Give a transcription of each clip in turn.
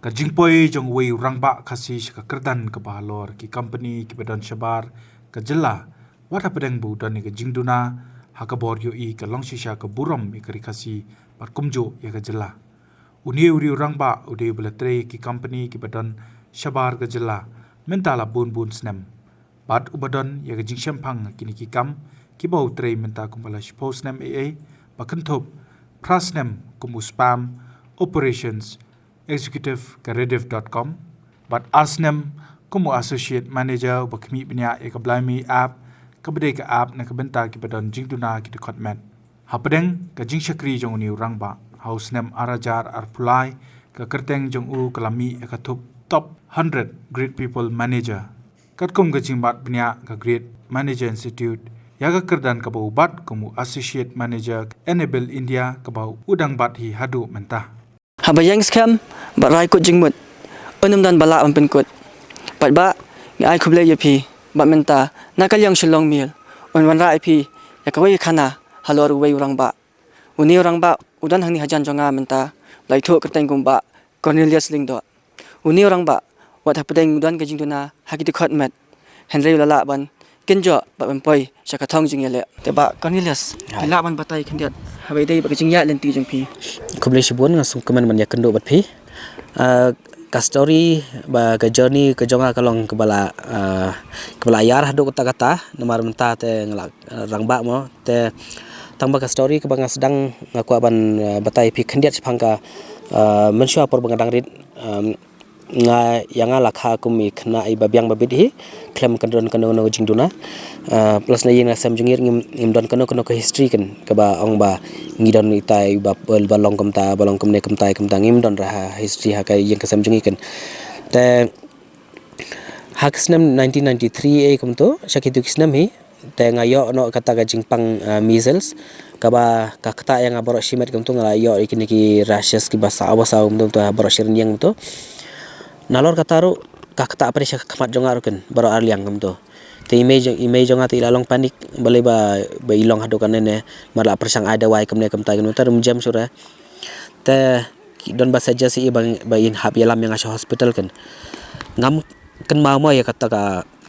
ka jingpoi jong wei rangba khasi ka kerdan ka bahalor ki company ki badan shabar ka jilla wata pedeng bu dan ka jingduna hakabor yo I ka longshisha ka buram ikari khasi par kumjo ya ka jilla uni uri rangba ude belatre ki company ki badan shabar ka jilla mentala bun snem bat ubadon ya ka jingshem phang kini ki kam ki bau tre menta kumbala shpo snem bakanthop prasnem kumu spam operations executive karediv.com but asnem kumu associate manager bakmi bnya ekablami app kabde ka app na kabenta ki badon jingduna ki department hapadeng ka jingshakri jong ni rangba house nem arajar arpulai ka kerteng jong u kalami ekathup top 100 great people manager katkum ka jingbat bnya ka great manager institute yaga kerdan ka bat kumu associate manager enable india ka bau udang bat hi hadu mentah Habayang skam barai kut jingmut unum dan bala ampen kut pat ba ngai kuble yapi ba menta nakal yang shilong mil un wan rai pi yakawai khana halor wei urang ba uni urang ba udan hangni hajan jonga menta lai tho kerteng gumba Cornelius Lingdo uni urang ba wat hapadeng udan ka jingduna hagiti khotmet henry lala ban kenjo ba empoi shakathong jingele te ba Cornelius ila ban batai khendiat habai dei ba jingya lenti jingpi kuble shibun ngasum keman man yakendo bat phi ka story ba ka journey ka jonga kalong kebala yar hadu kata namar menta te ngalak rangba mo te tangba ka story ka banga sedang ngaku aban batai phi khendiat phangka mensua por bangadang rit nga yanga lakha kumi khna iba biang babit hi klem kandon kano no jingduna plus na yena sam jungir ngim don kano ka history kan ka ba ong ba ngidon itai ba balong kamta balong kamne kamtai kamta ngim don ra history ha ka yang ka sam jungi kan te haksnam 1993 kamto shakitu kisnam hi te ngayo no kata ka jingpang measles ka ba ka kata yang aboro shimet kamto ngayo ikini ki rashes ki basa awasa kamto to aboro shirin yang to nalor kataru kakta apres kamat jongar kan baro arliang kamto te image jonga ti lalong panik balai ba ilong hadu kanene marla persang ada wai kamne kamta kan tar jam sura te don ba saja si ba in hab yalam yang asha hospital kan ngam kan mau ya kata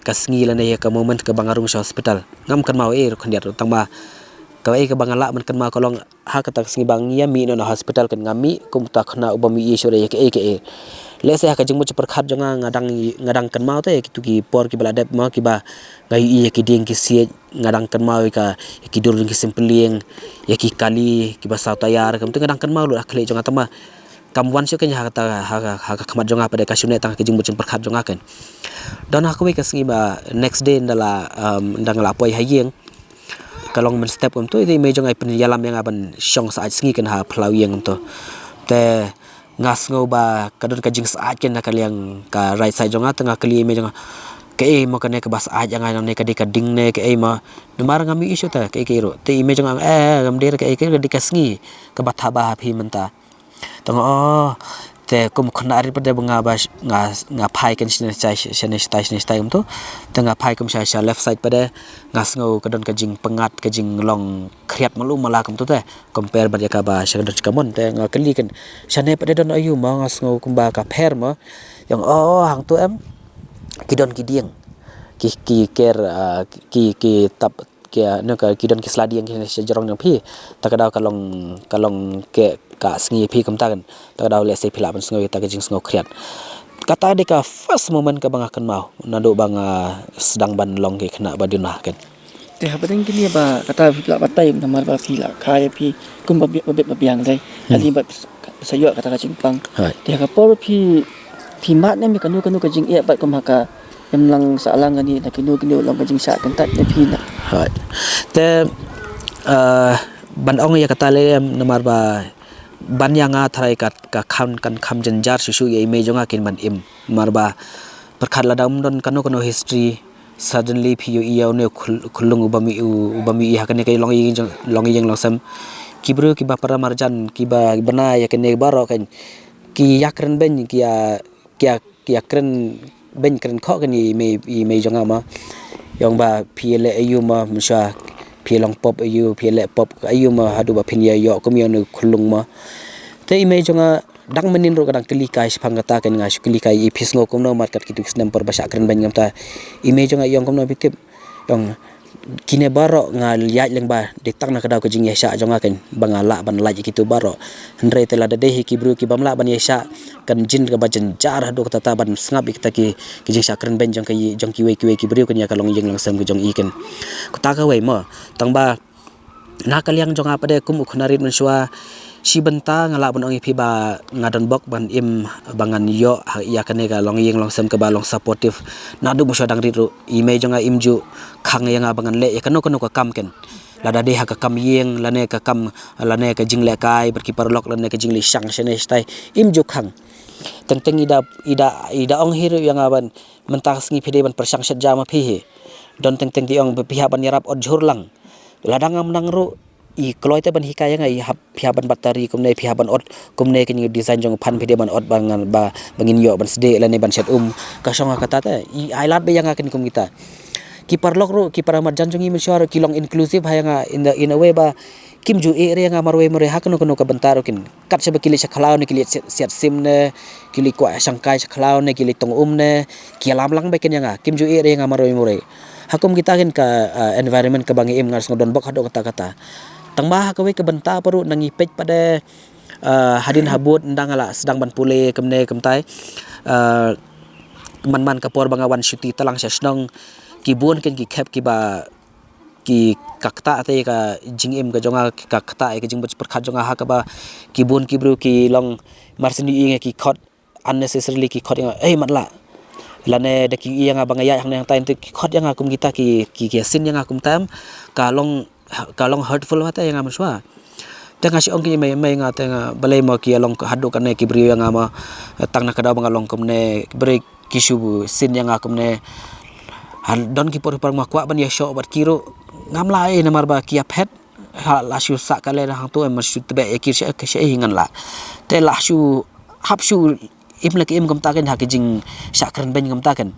ka sngilan ya ka moment ka bangarung hospital ngam kan mau khondiat tang ba ka ka bangala man kan ma kolong ha kata sngi bang ya mi no hospital kan ngami kum ta khna ubami sura ya ke lese ka jingmu perkhat jonga ngadang kan mau te kitu ki por ki baladep mau ki ba ngai ki ding ki sie ngadang kan mau ka ki dur ki simplieng ya ki kali ki ba sa tayar kam te ngadang kan mau lu akhle jonga tama kam wan syo kenya ha khamat jonga pada kasune tang ki jingmu perkhat jonga kan don aku ka singi ba next day ndala ndang lapoi hayeng kalong men step to ide me jonga pen yalam yang aban syong sa singi kan ha phlawiyeng to te ngas ngau ba kadon ka jing saat ken nakal yang ka right side jonga tengah kali me jonga ke mo kane ka bas aja nga ne ka de ka ding ne ke ma dumar ngami isu ta ke ro te me jonga ngam der ke de ka sngi ka batha ba phi menta tong te kum khna ari pade banga ba nga phai ken sine stai to tengah phai kum sha left side pade ngas ngau kadon ka jing pengat ka jing long kriat malu mala kum to te compare ba ka ba sha ka mon te nga kali kan shane pade don ayu ma ngas ngau kum ba ka pher ma yang hang to em kidon kidieng ki ker ki tap kia no ka kidon ki sladi yang ki jarong yang phi takadaw kalong ke ka sngi phi kamta kan takadaw le se phila ban sngo ta ka jing sngo khriat kata de ka first moment ka banga kan mau nando banga sedang ban long ke khna badina kan te hapadeng kini ba kata phila batai namar ba phila khai phi kum ba biang dai ali ba sayo kata ka jingpang te ka por phi mat ne mi kanu ka jing e ba kum ka em lang sa lang ani na kinu lang ka jing sa kan tat ne phi na te ban ong ya kata le namar ba ban yang thrai ka kham janjar susu ye me jonga kin ban im marba perkhat ladam don kanu history suddenly phi yo ne khulung ubami ha kane kai long yeng long sam kibru ki ba para marjan ki ba bana ya kane baro kan ki yakren ben ki ya kren ben kren kho kan me jonga ma yong ba phi le ayu ma msha phi long pop ayu phi le pop ayu ma hadu ba phin ya yo kom yo ne khulung ma te image nga dang menin ro kadang kelikai sepang kata kan ngas kelikai ipis ngokom no market kitu kisnam por basak keren ban ngamta image nga yong kom no bitip yong kine baro nga liat leng ba detak na kadau kejing yesha jonga kan bangala ban laji kitu baro hendrai tela dade ki bru ki bamla ban yesha kan jin ka bajen jar hadu kata ban sngap kita ki kijing sakren ben jong ki we ki bru kan ya kalong yeng lang sam jong iken kata ka we mo tang ba na kaliang jong apa de kum uknarit mensua si benta ngala bon ong ipi ba ngadon bok ban im bangan yo ya kane ka long yeng long sam ka ba long supportive na du musya dang ritru image nga imju khang yang abangan le ya kanu ka kam ken lada de ha ka kam yeng lane ka kam lane ka jingle kai berkipar lok lane ka jingle sang sene stai imju khang teng ida ong hiru yang aban mentas ngi pede ban persang sejama pihi don teng di ong pihak ban yarap od lang ladang menang ru I kalau itu ban hikaya ngai pihaban batari kumne pihaban od kumne kini design jong pan pide ban od bangan ba bangin yo ban sede lane ban set kasong kata ta I highlight be yang akan kum kita kipar lok ru kipar amat janjung I mensuara kilong inclusive hayanga in a way ba kim ju area nga marwe more hakno ka bentaro kin kat sebe kili sakhalau ne kili siat sim ne kili kwa sangkai sakhalau ne kili tong ne kialam lang be kin yang kim ju area nga marwe more hakum kita kin ka environment ka bangi im ngas ngodon bok hado kata tangba kawe ke benta paru nangipej pada hadin habut ndangala sedang ban pule kemne kemtai man kapor bangawan syuti talang sesnong kibun ken ki khap ki ba ki kakta ate ka jingim ka jonga kakta ke jing perkhat jonga ha ka ba kibun kibru ki long marsini inge ki khot unnecessarily ki khot matla lane de ki yang bangaya yang tain tu ki khot yang akum kita ki sin yang akum tam kalong hurtful mata yang amaswa tengah si ongki mai nga tengah balai mo ki along hadu kan ki brio yang ama tang na kada bang along komne break kisubu sin yang akumne don ki por ma kwa ban ya sho bat kiro ngam lai na marba ki aphet la shu sa kale na hang tu em shu tebe ekir she hingan la te la shu hap shu imlek im gam taken ha ki jing sakren ben gam taken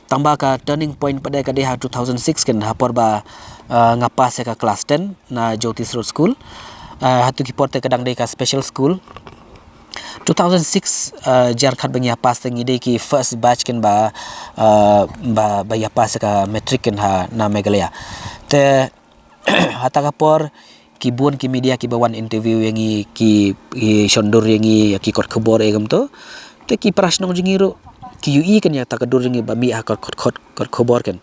tamba ka turning point pada ka deha 2006 kan hapor ba ngapas ka kelas 10 na Jyotis Road School hatu ki porte kadang de ka special school 2006 jar khat bang ya pas tengi de ki first batch kan ba ya pas ka metric kan ha na Meghalaya te hata ka por ki bun ki media ki bawan interview yang ki shondur yang ki kot khobor egam to te ki prashnong jingiru ki ui kan ya takadur jingi ba mi ha kot khobor kan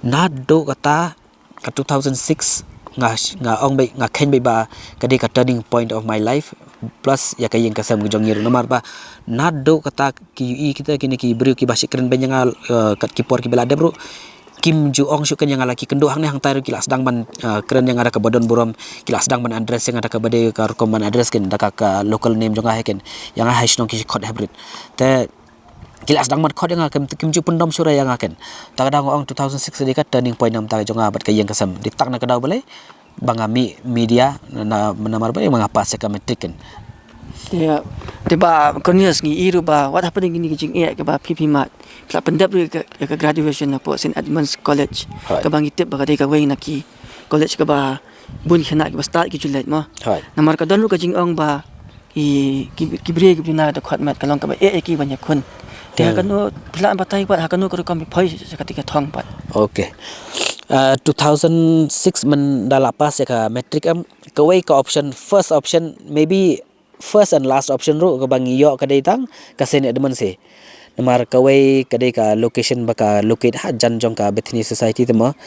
na do kata ka 2006 nga ong bay nga ken bay ba kadi ka turning point of my life plus ya kayeng kasam gujongir nomar ba nado kata ki kita kini ki bru ki basik keren ben nga kat kipor ki belade bro kim ju ong syukan yang laki kendo hang ne hang tayro kila sedang ban keren yang ada ka bodon burom kila sedang ban address yang ada ka bade ka rekomban address ken da ka local name jonga heken yang ha hisnong ki code hybrid te kila sedang mat khod yang kim ju pendom sura yang akan takadang ong 2006 dekat turning point nam ta jonga bat kayeng kasam ditak na kadau balai bangami media na menamar ba yang apa sekametriken ya tiba konyas ngi iru ba what happening ini kijing ke ba PP mat kla pendap ke graduation na po St. Edmunds College ka bang itip ba ka way na ki college ka ba bun khana ki ba start ki julet mo namar ka don lu ka jing ong ba ki bre ki na da khat mat kalong ka ba ki banya kun te kanu pla batai ba kanu ko kam phoi ketika thong pat okay 2006 men dalapas ya ka metric am kawai ka option first option maybe first and last option ru ka bangi yo ka datang ka St. Edmunds se namar kawai ka ka location baka locate ha janjong ka Bethany Society temo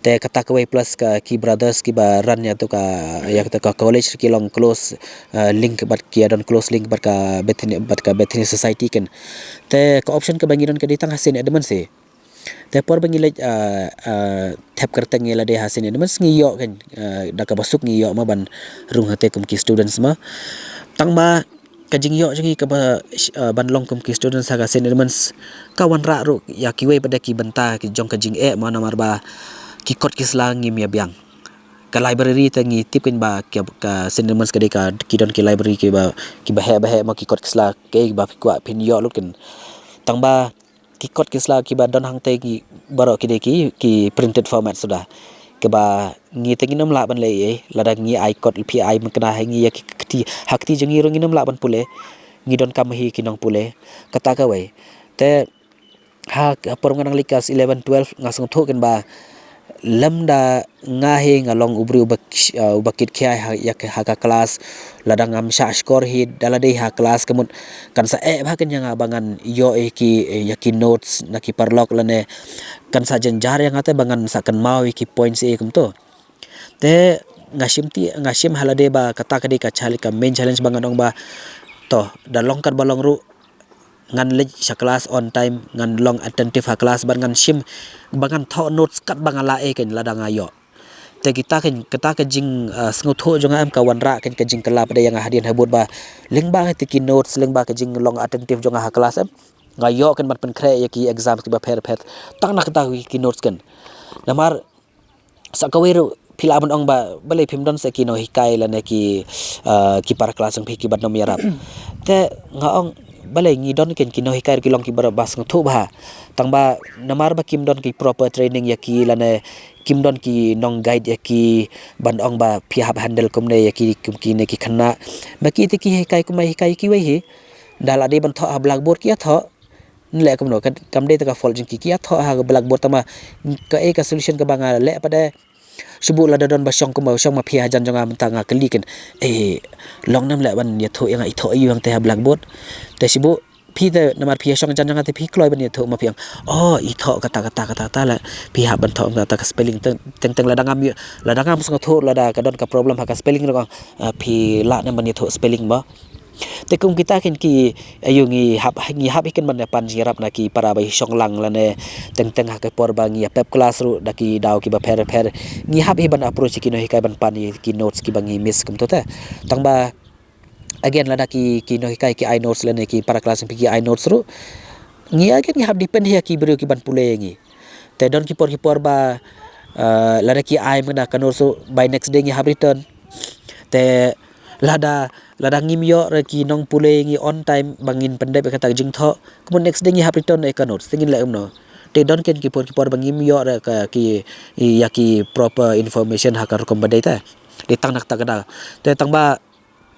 te kata kawai plus ka ki brothers ki ba run ya to ka ya ka college ki long close link bat ki don close link bat ka Bethany Society ken te ka option ka bangi don ka datang ha St. Edmunds se te por bangilaj tap kerteng yela de hasin ini mas ngiyo kan da ka basuk ngiyo ma ban rung hate kum ki students ma tang ba kajing yo jangi ka ban long kum ki students ha St. Edmunds kawan ra ru ya ki we pada ki benta ki jong kajing ma namar ba ki kot ki slang ngim ya biang ka library tangi tip kan ba ka St. Edmunds ka de ka ki don ki library ki ba ma ki kot ki sla ke ba kwa pin yo lu kan tang ba kikot kisla kiba don hang te ki baro ki printed format sudah keba ngi te nginam la ban le lada ngi icon pi man kana hangi ya ki hakti jangi ro nginam la ban pule ngidon kamahi kinong pule kata ka wei te ha pornganang likas 11 12 ngasung thoken ba lamda ngahe ngalong ubri ubakit kya yak haka kelas ladang am sha skor hi dalade ha kelas kemun kan sa bhaken yang abangan yo ki yaki notes naki parlok lane kan sa jenjar yang ate bangan sakan mau ki points kum to te ngashim halade ba kata kadi ka chali ka main challenge bangan ong ba to dalong kan balong ru ngan lej sa kelas on time ngan long attentive ha kelas ban ngan shim bangan tho notes kat bangala ken ladang ayo te kita ka jing sngu tho jonga am ka wanra ken ka jing kala pada yang hadian habut ba lengba ti ki notes lengba ka jing long attentive jonga ha kelas am ngayo ken mat pen kre ki exam ki ba pher tang nak ta ki notes ken namar sa kawiru pila abon ong ba bale phimdon se ki no hikai la ne ki para kelas ang ki badnom yarap te ngaong balai ngidon ken kino hikar kilong ki barabas ngthu ba tangba namar ba kimdon ki proper training yaki lane kimdon ki nong guide yaki bandong ba phihap handle kumne yaki kumki ne ki khana baki te ki hikai kumai hikai ki wei hi dala de ban tho blackboard ki tho nle kumno kam de ta fol jing ki tho ha blackboard tama ka ka solution ka banga le pada subu la don ba shong kuma shong ma phia jan jonga mantanga kaliken long nam la ban ya tho yang i tho yang te blackboard te sibu phi te namar phia shong jan jonga te phi kloi ban ya tho ma phiang i tho kata la phi ha ban tho ta ka spelling teng la dangam song tho la da ka don ka problem ha ka spelling ro phi la nam ban ya tho spelling ba te kum kita ken ki ayungi hap iken man pan jirap na ki para bai shong lang lane teng ha ke por bangi pep class ru daki daw ki ba pher ngi hap hi ban approach ki no hikai ban pan ki notes ki bangi miss kum to ta tang ba again la daki ki no hikai ki I notes lane ki para class ki I notes ru ngi again ngi hap depend hi ki brio ki ban pule ngi te don ki por ba la daki I mana kanor so by next day ngi hap return te lada ngim yo ki nong pule ngi on time bangin pandai be kata jing tho kemun next day ngi hap return e kanot tingin la umno te don ken ki por bangim yo ka ki yaki proper information hakar kom badai ta de tang nak takada te tang ba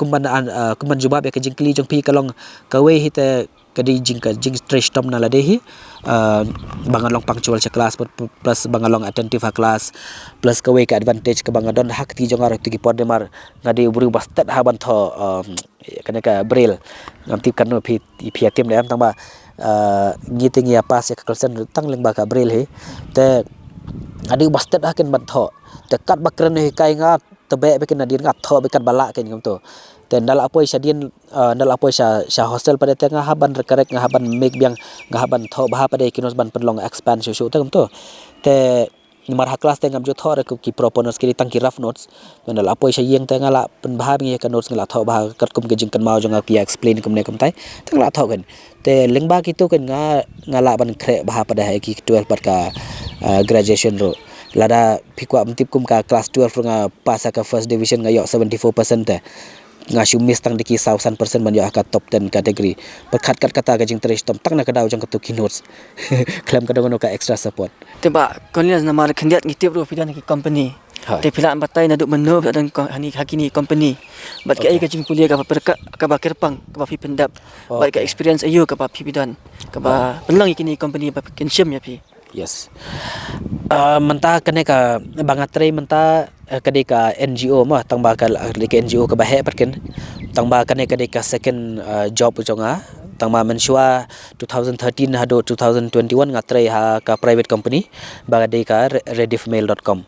kumban jubab be ka jing kli jong pi kalong ka we hi te kadi jing trash tom na la de hi bangalong punctual sa class plus bangalong attentive ha class plus ka we ka advantage ka bangadon hak ti jong arok ti pod mar ngadi ubru bastat ha ban tho kana ka braille ngam ti kan no phi tim le am tang ba ngiting ya pas ya kalsen tang leng ba ka braille he te adi bastat ha ken ban tho te kat bakran he kai nga tebe be ken adin nga tho be kat bala ken ngam to te dal apoi sadien dal apoi sa hostel pada tengah haban rekarek ngahaban make biang ngahaban tho bah pada kinos ban penlong expand so te to te nimar ha class tengam jo tho re ki proponents ki tang ki rough notes dal apoi sa yeng tengah la pen bah bi ka notes ngala tho bah kat kum ke jing kan mau jonga pi explain kum ne kum tai tang la tho kan te lengba ki to kan ngala ban kre bah pada ha ki 12 pat ka graduation ro lada pikwa mtip kum ka class 12 nga pas ka first division ngayo 74% te ngasyu miss tang diki 1000% man yo aka top 10 category berkat kata gajing teris tom tang na kadaw jang katu kinots claim kadaw no ka extra support Tiba konias na mar kandiat ngitip ro pidan ki company te pilan batai na duk menov dan hani hakini company bat ka ai ka jing kuliah ka perka ka ba kerpang ka ba pi pendap bat ka experience ayo ka ba pi pidan ka ba pelang ikini company ba kensyam ya pi yes mentah kene ka bangatrai mentah kadika NGO mah tang ba kadika NGO ka bahe perken tang ba kane kadika second job jonga tang ma mensua 2013 hado 2021 ngatrai ha ka private company ba kadika rediffmail.com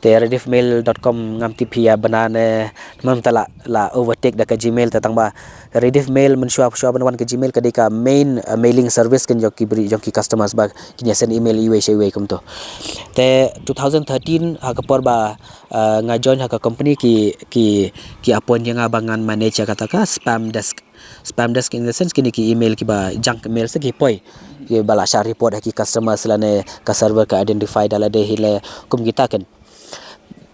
te rediffmail.com ngam tipia banane mam tala la overtake da ka gmail ta tang ba rediffmail mensua ban ka gmail kadika main mailing service kan joki bri joki customers ba kinya send email iwe shewe kum to te 2013 ha ka por ba nga join ha ka company ki appoint yang abangan manager kata ka spam desk in the sense kini ki email ki ba junk mail se ki poi ki bala share report ha ki customers lane ka server ka identify dala de hile kum kita kan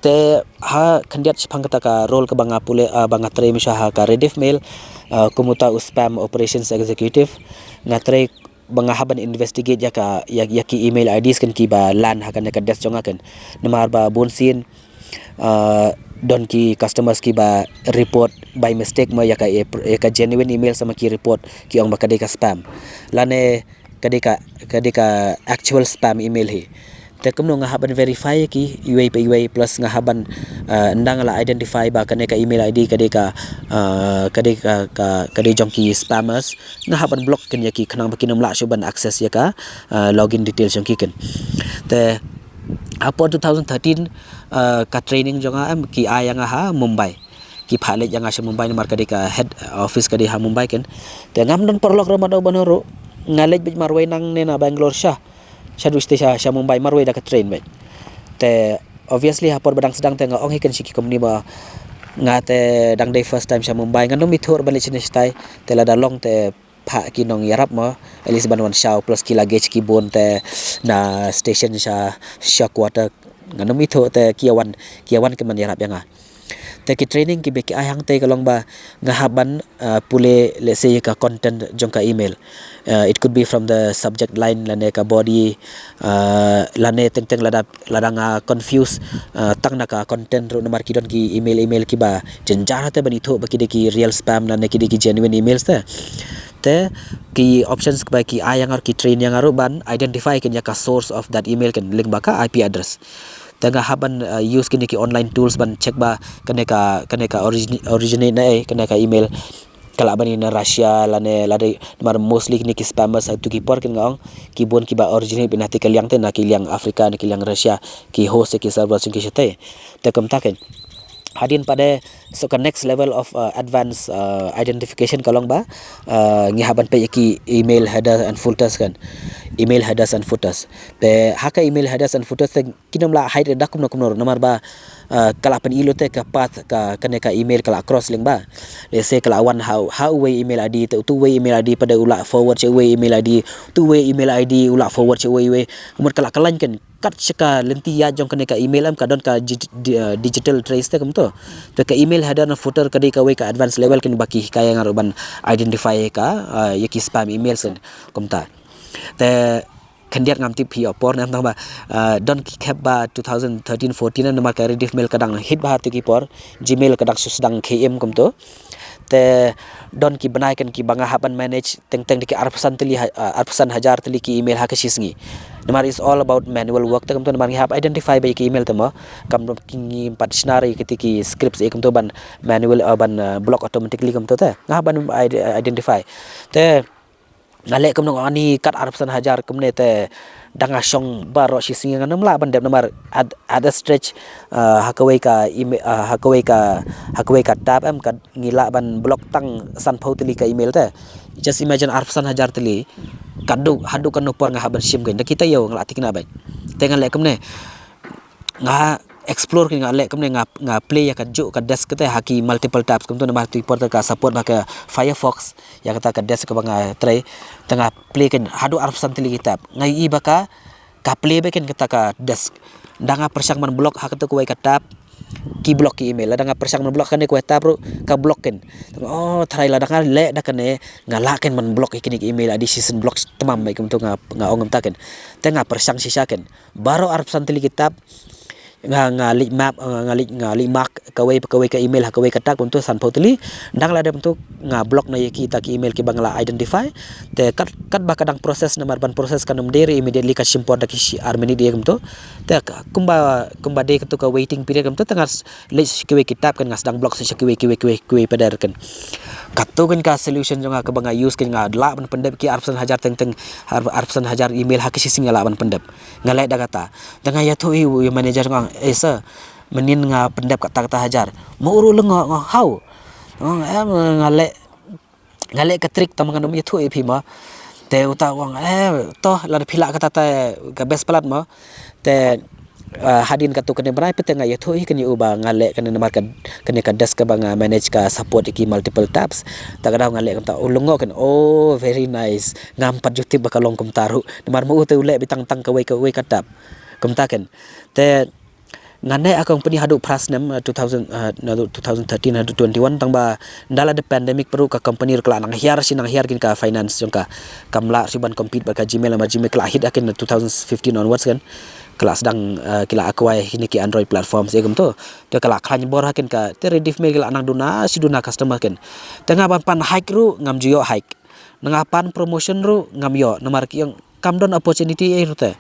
te ha kandiat chipang kata ka role ka banga pule banga tre misha ha ka rediffmail kumuta spam operations executive ngatre banga haban investigate ya ki email IDs kan ki ba lan ha kan ka desk jonga kan namar ba bonsin don ki customers ki ba report by mistake ma ya ka genuine email sama ki report ki ong ba kadai ka spam lane kadai ka actual spam email hi te kumno nga haban verify ki UA plus nga haban ndang la identify ba kane ka email ID kadai jong ki spammers nga haban block ken ya ki khanang ba kinam la shuban access ya ka login details jong ki ken te apo 2013 ka training jonga am ki ayang ha Mumbai ki phale janga sha Mumbai ni mar kadai ka head office kadai ha Mumbai ken te ngam don perlok ramado banoro ngalej bij marway nang ne na Bangalore sha Shadwiste sha Mumbai marway da ka train me te obviously hapor badang sedang te nga ong hiken shiki company ba nga te dang day first time sha Mumbai ngandom mithor balik sini stai te la dalong te pha ki nong yarap ma elis banwan shaw plus ki luggage ki bon te na station sha quarter ngandom mithor te kiawan ke man yarap yanga te ki training ki be ki ayang te kalong ba nga haban pule let's say ka content jong ka email it could be from the subject line lane ka body lane teng ladang confuse tang na ka content ro namar ki don ki email ki ba jenjana te bani tho ba ki de ki real spam lane ki de ki genuine emails te ki options ba ki ayang ar ki train yang aro ban identify ken ya ka source of that email ken link ba ka IP address tengah haban use kini ki online tools ban check ba kene ka originate na kene ka email kala bani na Russia lane lade mar mostly kini ki spammers tu ki por kin ngong ki bon ki ba originate binati kaliang te na ki liang Afrika na ki liang Russia ki host ki server sing ki shate te kam taken hadin pada so ka next level of advanced identification kalong ba ngi haban pe ki email header and footers kan email headers and footers pe haka email headers and footers te kinom la hide da kumno namar ba kala pen ilo te ka path ka kane ka email kala cross link ba let's say kala one how way email ID te tu way email ID pada ula forward che way email ID tu way email ID ula forward che way umur kala kalan kan kat seka lenti ya jong kane ka email am kadon ka digital trace te kamto te ka email header na footer ka ka way ka advanced level kan baki kaya ngaruban identify ka yaki spam emails kan kamta te kandiat ngamti pi opor nam ba don ki khap ba 2013 14 na ma ka rediff mail kadang hit ba tu ki por gmail kadang susdang km kamto te don ki banai kan ki banga haban manage teng ki arpasan hajar teli ki email ha ka sisngi namar is all about manual work te kamto namar hab identify by ki email temo kam ki pat scenario ki scripts e kamto ban manual ban block automatically kamto te ngaban identify te ngalek kamno ani kat arpasan hajar kamne te danga song baro si singa nam la ban dep namar ada stretch hakawai ka tab am ka ngila ban block tang san teli ka email te just imagine arpasan hajar teli hadu kan por nga haban sim kan kita yo ngala tikna bai te ngalek kamne nga explore kin ngalek kamne nga play ya ka jo ka desk te haki multiple tabs kamto namar tu por ka support ba ka Firefox ya kata ka desk ka banga try tengah play kan hadu arpasan teli kitab ngai iba ka play ba kan kata ka desk danga persang man block hak to ko ka tab ki block ki email danga persang man block kan ko tab ro ka block kan oh try la danga le da kan ngala kan man block ikini email adi season block tamam mai kamto nga ongam taken tengah persang sisa kan baro arpasan teli kitab ngalik map ngalik mark kawai ka email kawai katak untuk san potli dang la dem tu nga block na yaki ta ki email ki bangla identify te kat ba kadang proses namar ban proses kanum dere immediately ka simport da ki armeni dia kamto te kumba de ka waiting period kamto tengah list kawai kitab kan ngas dang block sa kawai padar kan katto kan ka solution jonga ka banga use kan nga la ban pendep ki arpsan hajar teng arpsan hajar email hakisi singala ban pendep ngalai da kata tengah ya tu manager nga sir menin nga pendap kata hajar mau uru lengo how ngale ka trick tam kan mi thu e phi ma te uta wang to la phila kata ta ka best plat ma te hadin katu kene brai pete nga yatho hi kene uba ngale kene namar ka kene ka desk ka banga manage ka support ki multiple tabs tagada ngale kam ta ulungo kan oh very nice ngam pat juti bakalong kum taru namar mo te ule bitang tang ka we ka tab kum ta ken te ngane a company hadu prasnem 2013 hadu 21 tang ba ndala de pandemic peru ka company kla nang hiar kin ka finance jong ka kamla siban compete ba ka Gmail ma Gmail kla hit akin 2015 onwards kan kelas sedang kila akuai ini ki Android platform segam tu te kala klan bor hakin ka te redif me kila nang duna si duna customer ken tengah pan hike ru ngam jio hike nangapan promotion ru ngam yo namar ki yang kam don opportunity e rute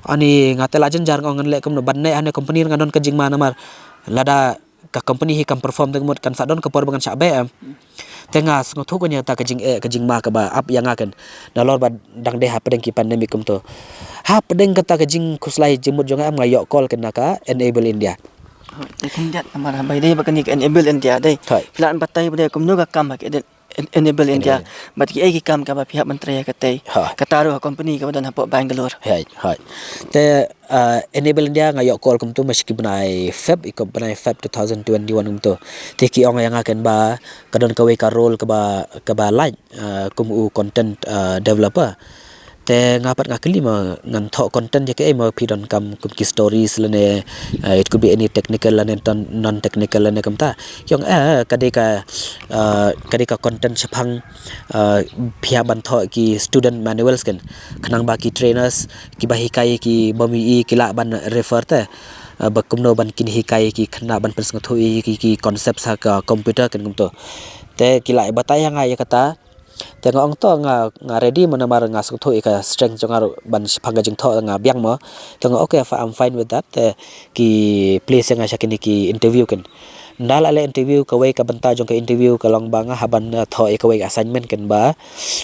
ani ngate lajen jar ngon le kam no banne ane company ngadon ka jingma namar lada ka company hi kam perform tengmot kan sadon ka por bangan syak BM tengah sengotu ko nyata ka jing ma ka ba up yang akan dalor ba dang de ha pedeng ki pandemic kum to ha pedeng kata ka jing kuslai jemut jonga am ngayok call kena ka enable India Te kendiat amar bai dei ba kan ki enable India dei filan batai ba kum no ka kam ha ke enable India but ki ai ki kam ka ba pihak menteri ka tei kataru company ka dan hapo Bangalore hai te enable India ngayok call kum tu meski benai Feb 2021 kum tu te ki ong yang akan ba kadon kawe ka role ka ba line kum content developer te ngapat ngakli ma ngan thok content je ke ma pidon kam kum ki stories lene it could be any technical and non technical lene kam ta yong kadeka content chapang phia ban thok ki student manuals kan khanang ba ki trainers ki ba hikai ki bami ki la ban refer te bakumno ban kin hikai ki khna ban persang thui ki concept sa ka computer kan kum to te ki la batai nga ya kata tengok ong to nga ready menamar nga sukto ika strength jongar ban phanga jing tho nga biang mo tengok okay I'm fine with that ki place nga sakini ki interview kan ndala le interview ka way ka banta jong ka interview ka long banga haban tho ka way assignment kan ba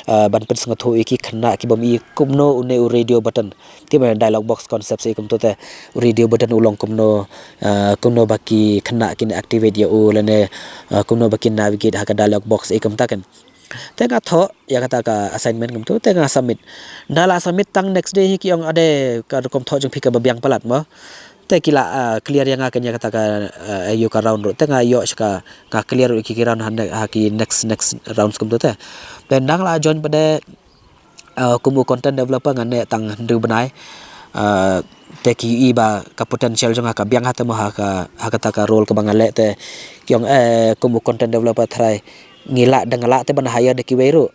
ban pen sanga tho ki khna ki bam i kumno une radio button ti ma dialog box concept se kum to te radio button ulong kumno baki khna kin activate ya ulane kumno baki navigate ha ka dialog box e kum ta kan tengah tho ya kata ka assignment kum tu tengah submit dala submit tang next day ki ong ade ka kom tho jong phika babiang palat mo te kila clear yang akan ya kata ka ayo ka round tengah yo ka clear ki round ha ki next rounds kum tu te dan dang la join pada kumu content developer ngane tang ndu benai te ki ba ka potential jong ka biang ha te mo ha kata ka role ka bangale te kyong kumu content developer try ngila dangala te ban haya de kiweru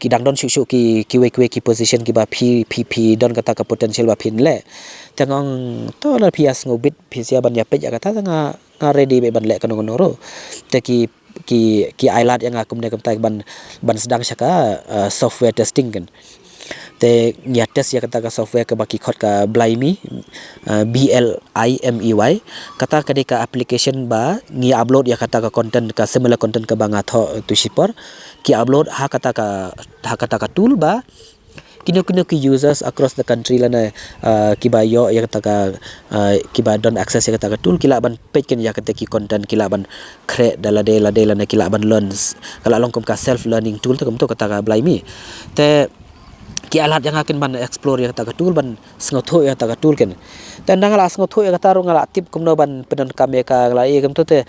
ki dang don shu ki ki position ki ba pp don kata ka potential ba pin le tengong to la pias ngobit pisia ban yape ja kata nga ready be ban le kan ngono te ki ailat yang akum ne kam ta ban sedang saka software testing kan te nyates ya kata ka software ka baki khot ka Blimey BLIMEY kata kadika application ba ngi upload ya kata ka content ka similar content ka banga tho tu shipper ki upload ha kata ka tool ba kino ki users across the country lana ki ba yo ya kata ka ki ba don access ya kata ka tool kila ban page kan ya kata ki content kila ban create dala lana kila ban learns kala long ka self learning tool tu kata ka Blimey te ki alat yang akan ban explore ya kata tool ban sengotho ya kata tool kan dan ngala sengotho ya kata ngala tip kumno ban penan kame ka ngala kum tu te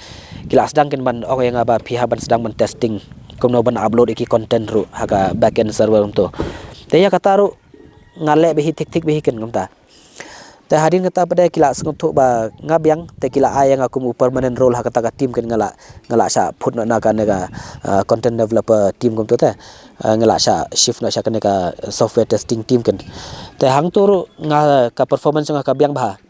kila sedang kan ban orang yang aba pihak ban sedang ban testing kumno ban upload iki content ru haga backend server tu te ya kata ru ngale behi tik behi kan kumta te hadin kata pada kila sengotho ba ngabyang te kila ayang aku mu permanent role ha kata ka team kan ngala sa put na ka content developer team kum tu te ngala sa shift na sa kan ka software testing team kan te hang tur nga ka performance nga ka biang ba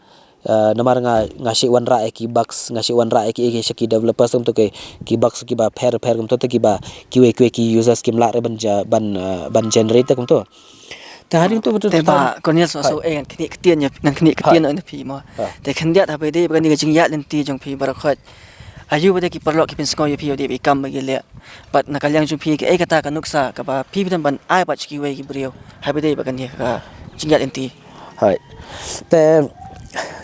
namar nga shi wan ra ki bugs nga shi wan ra ki shaki developers tum to ki bugs ki ba pair kum to ki ba ki users kim la ban generate kum to taring tu betul teba konya so kan kini ketian nya ngan kini ketian an phi mo te khandiat ha bai dei ba ni jing ya len ti jong phi bar khot ayu ba de ki parlo ki pin sko ye phi de kam ba gele but nakalyang ju phi ki ai kata ka nuksa ka ba phi bidan ban ai ba chi wei ki brio ha bai dei ba kan ye ka jing ya len ti hai te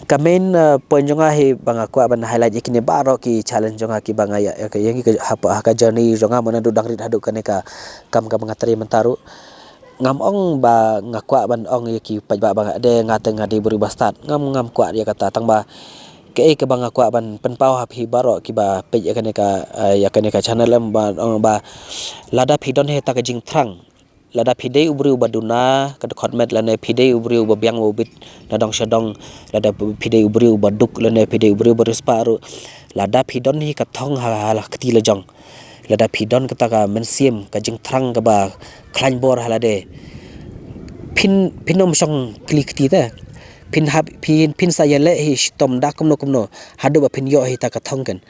kamen point jonga he banga kwa ban highlight ikine baro ki challenge jonga ki banga ya ka yang ki ha ka journey jonga mana du dangrit hadu kaneka kam ka banga tari mentaru ngam ong ba ngakwa ban ong ki pajba banga de ngate ngadi berubah start ngam kwa dia kata tang ba ke banga kwa ban penpau hapi baro ki ba pej ka channel ba ong ba lada pidon he ta ka jing thrang lada pide ubri ubaduna ka khotmet lane pide ubri ubabiang ubit nadong shadong lada pide ubri ubaduk lane pide ubri berisparu lada pidon hi ka thong hala kti lejong lada pidon kata ka mensim ka jing thrang ka ba klan bor halade pinom song klik ti ta pin saya le hi stom da kumno hadu ba pin yo hi ta ka thongken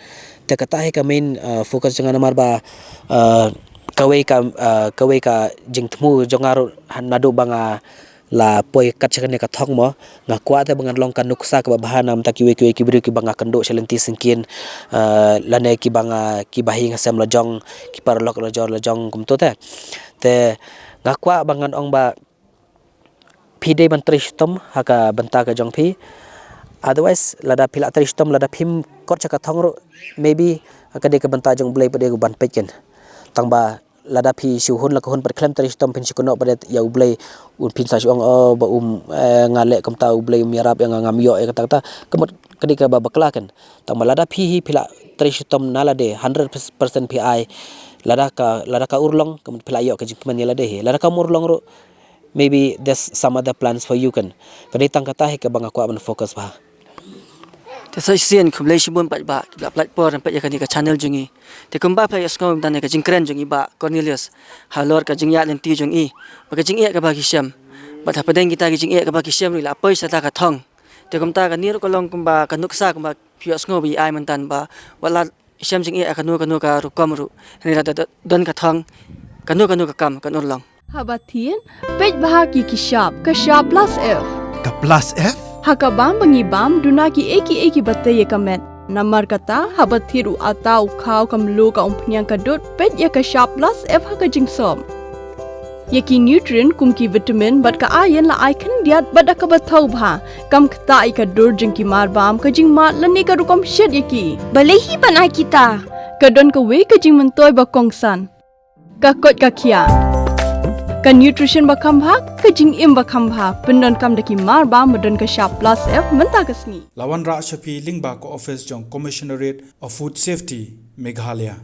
te kata he ka main focus jangan amar ba kawai ka jing thmu jongaru nadu banga la poi kat chakane ka thong mo nga kwa te bangan long kan nuksa ka bahanam ta kiwe ki bri ki banga kando chalenti singkin lane ki banga ki bahi ngasam la jong ki par lok la jong kum to te nga kwa bangan ong ba pide ban tristom haka banta ka jong phi otherwise lada phila tristom lada phim kot chaka thongro maybe akade ka banta jong blai pade go ban peken tangba lada phi shu hun la ko hun par klem tristom pin sikono pade ya blai un pin sa suang ba ngale kam ta blai mirap yang ngam yo e kata kemot kade ka ba baklaken tangba lada phi phila tristom nalade 100% pi lada ka urlong kemot phila yo ka jikman lade he lada ka murlong ro maybe there's some other plans for you kan kani tang kata he ka bang aku aman fokus ba te sai sian khublei shibun pat ba la platform pat yakani ka channel jungi te kumba play skom dan ka jingkren jungi ba Cornelius halor ka jingya lenti jungi ba ka jingya ka ba kisham ba tha padeng kita ki jingya ka ba kisham ri la poi sa ta ka thong te kumta ka nir ko long kumba ka nuksa kumba phi skom bi ai mantan ba wala isham jingya ka nu ka ru kamru ni la don ka thong ka nu ka kam ka nur long Habatin, pej bahagi kashab plus F. Ka plus F? Hakabam bangi bam dunaki eki batay kamet. Namar kata habathiru atau kau kamlu ka umpnyang kadut pej ya kashab plus F haka jingsom. Yaki nutrient kumki vitamin bat ka ayen la icon diat bat ka bathau bha. Kam kata ika dur jingki mar bam ka jing mat lani ka rukom shed yaki. Balehi panai kita. Kadon ka we ka jing mentoy ba kongsan. Ka kot ka kia. Ka nutrition bakam bhag ka jing im bakam bha pendon kam daki mar ba modon ka sharp plus F menta kasni Lawan Ra Shafi Lingba ko office jong Commissionerate of Food Safety Meghalaya